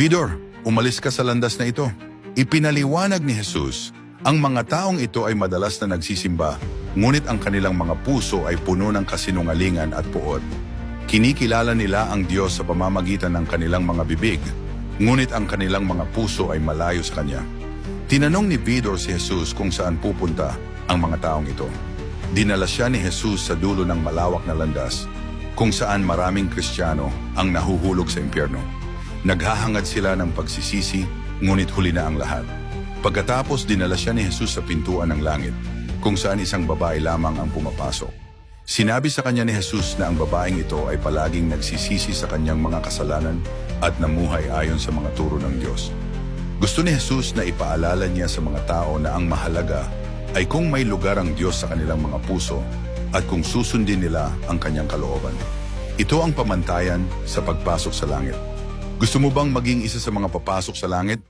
Vidor, umalis ka sa landas na ito. Ipinaliwanag ni Jesus, ang mga taong ito ay madalas na nagsisimba, ngunit ang kanilang mga puso ay puno ng kasinungalingan at puot. Kinikilala nila ang Diyos sa pamamagitan ng kanilang mga bibig, ngunit ang kanilang mga puso ay malayo sa Kanya. Tinanong ni Vidor si Jesus kung saan pupunta ang mga taong ito. Dinala siya ni Jesus sa dulo ng malawak na landas, kung saan maraming Kristiyano ang nahuhulog sa impyerno. Naghahangad sila ng pagsisisi, ngunit huli na ang lahat. Pagkatapos dinala siya ni Jesus sa pintuan ng langit, kung saan isang babae lamang ang pumapasok. Sinabi sa kanya ni Jesus na ang babaeng ito ay palaging nagsisisi sa kanyang mga kasalanan at namuhay ayon sa mga turo ng Diyos. Gusto ni Jesus na ipaalala niya sa mga tao na ang mahalaga ay kung may lugar ang Diyos sa kanilang mga puso at kung susundin nila ang kanyang kalooban. Ito ang pamantayan sa pagpasok sa langit. Gusto mo bang maging isa sa mga papasok sa langit?